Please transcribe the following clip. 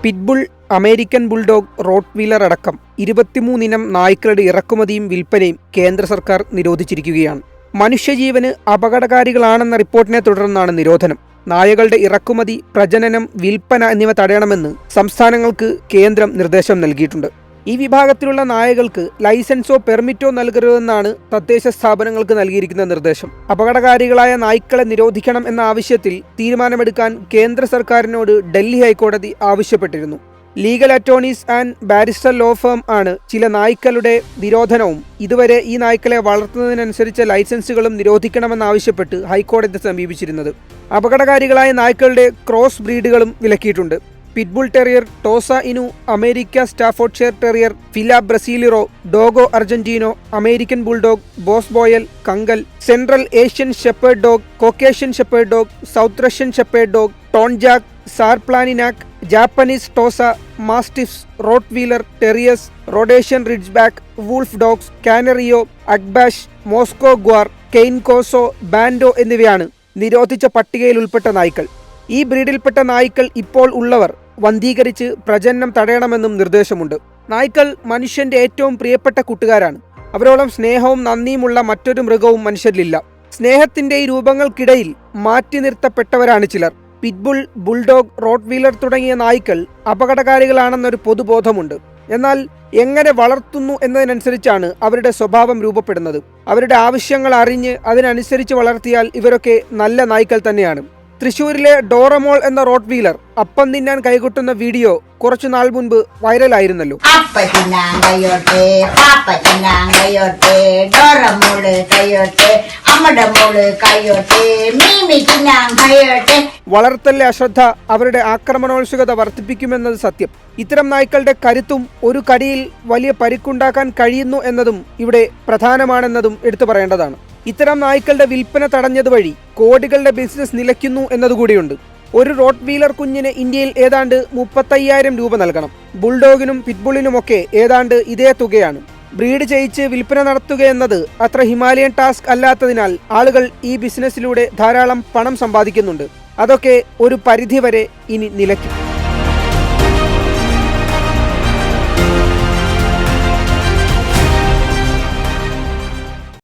Pit bull, American bulldog, Rottweiler അടക്കം 23 ഇനം നായ്ക്കളുടെ ഇറക്കുമതിയും വിൽപ്പനയും കേന്ദ്ര സർക്കാർ നിരോധിച്ചിരിക്കുകയാണ്. മനുഷ്യജീവന് അപകടകാരികളാണെന്ന റിപ്പോർട്ടിനെ തുടർന്നാണ് നിരോധനം. നായകളുടെ ഇറക്കുമതി, പ്രജനനം, വിൽപ്പന എന്നിവ തടയണമെന്ന് സംസ്ഥാനങ്ങൾക്ക് കേന്ദ്രം നിർദ്ദേശം നൽകിയിട്ടുണ്ട്. ഈ വിഭാഗത്തിലുള്ള നായകൾക്ക് ലൈസൻസോ പെർമിറ്റോ നൽകരുതെന്നാണ് തദ്ദേശ സ്ഥാപനങ്ങൾക്ക് നൽകിയിരിക്കുന്ന നിർദ്ദേശം. അപകടകാരികളായ നായ്ക്കളെ നിരോധിക്കണം എന്ന ആവശ്യത്തിൽ തീരുമാനമെടുക്കാൻ കേന്ദ്ര സർക്കാരിനോട് ഡൽഹി ഹൈക്കോടതി ആവശ്യപ്പെട്ടിരുന്നു. Legal attorneys and barrister law firm ആണ് ചില നായ്ക്കളുടെ നിരോധനവും ഇതുവരെ ഈ നായ്ക്കളെ വളർത്തുന്നതിനനുസരിച്ച ലൈസൻസുകളും നിരോധിക്കണമെന്നാവശ്യപ്പെട്ട് ഹൈക്കോടതിയെ സമീപിച്ചിരുന്നത്. അപകടകാരികളായ നായ്ക്കളുടെ ക്രോസ് ബ്രീഡുകളും വിലക്കിയിട്ടുണ്ട്. Pitbull terrier, tosa inu, America Staffordshire terrier, fila brasileiro, dogo argentino, American bulldog, boerboel, kangal, central Asian shepherd dog, Caucasian shepherd dog, south Russian shepherd dog, tornjak, sarplaninac, Japanese tosa, mastiffs, rottweiler, terriers, Rhodesian ridgeback, wolf dogs, canario, akbash, Moscow guard, cane corso, bandog എന്നിവയാണ് നിരോധിച്ച പട്ടികയിൽ ഉൾപ്പെട്ട നായ്ക്കൾ. ഈ ബ്രീഡിൽപ്പെട്ട നായ്ക്കൾ ഇപ്പോൾ ഉള്ളവർ വന്ധീകരിച്ച് പ്രജനനം തടയണമെന്നും നിർദ്ദേശമുണ്ട്. നായ്ക്കൾ മനുഷ്യന്റെ ഏറ്റവും പ്രിയപ്പെട്ട കൂട്ടുകാരാണ്. അവരോളം സ്നേഹവും നന്ദിയുമുള്ള മറ്റൊരു മൃഗവും മനുഷ്യരിലില്ല. സ്നേഹത്തിന്റെ ഈ രൂപങ്ങൾക്കിടയിൽ മാറ്റി നിർത്തപ്പെട്ടവരാണ് ചിലർ. പിറ്റ്ബുൾ, ബുൾഡോഗ്, റോട്ട്വീലർ തുടങ്ങിയ നായ്ക്കൾ അപകടകാരികളാണെന്നൊരു പൊതുബോധമുണ്ട്. എന്നാൽ എങ്ങനെ വളർത്തുന്നു എന്നതിനനുസരിച്ചാണ് അവരുടെ സ്വഭാവം രൂപപ്പെടുന്നത്. അവരുടെ ആവശ്യങ്ങൾ അറിഞ്ഞ് അതിനനുസരിച്ച് വളർത്തിയാൽ ഇവരൊക്കെ നല്ല നായ്ക്കൾ തന്നെയാണ്. തൃശൂരിലെ ഡോറമോൾ എന്ന റോട്ട്വീലർ അപ്പം തിന്നാൻ കൈകൊട്ടുന്ന വീഡിയോ കുറച്ചുനാൾ മുൻപ് വൈറലായിരുന്നല്ലോ. വളർത്തലിലെ അശ്രദ്ധ അവരുടെ ആക്രമണോത്സുകത വർദ്ധിപ്പിക്കുമെന്നത് സത്യം. ഇത്തരം നായ്ക്കളുടെ കരുത്തും ഒരു കടിയിൽ വലിയ പരിക്കുണ്ടാക്കാൻ കഴിയുന്നു എന്നതും ഇവിടെ പ്രധാനമാണെന്നതും എടുത്തു പറയേണ്ടതാണ്. ഇത്തരം നായ്ക്കളുടെ വിൽപ്പന തടഞ്ഞതുവഴി കോടികളുടെ ബിസിനസ് നിലയ്ക്കുന്നു എന്നതുകൂടിയുണ്ട്. ഒരു റോട്ട്വീലർ കുഞ്ഞിന് ഇന്ത്യയിൽ ഏതാണ്ട് 35,000 രൂപ നൽകണം. ബുൾഡോഗിനും പിറ്റ്ബുളിനുമൊക്കെ ഏതാണ്ട് ഇതേ തുകയാണ്. ബ്രീഡ് ചെയ്യിച്ച് വിൽപ്പന നടത്തുകയെന്നത് അത്ര ഹിമാലയൻ ടാസ്ക് അല്ലാത്തതിനാൽ ആളുകൾ ഈ ബിസിനസ്സിലൂടെ ധാരാളം പണം സമ്പാദിക്കുന്നുണ്ട്. അതൊക്കെ ഒരു പരിധിവരെ ഇനി നിലയ്ക്കും.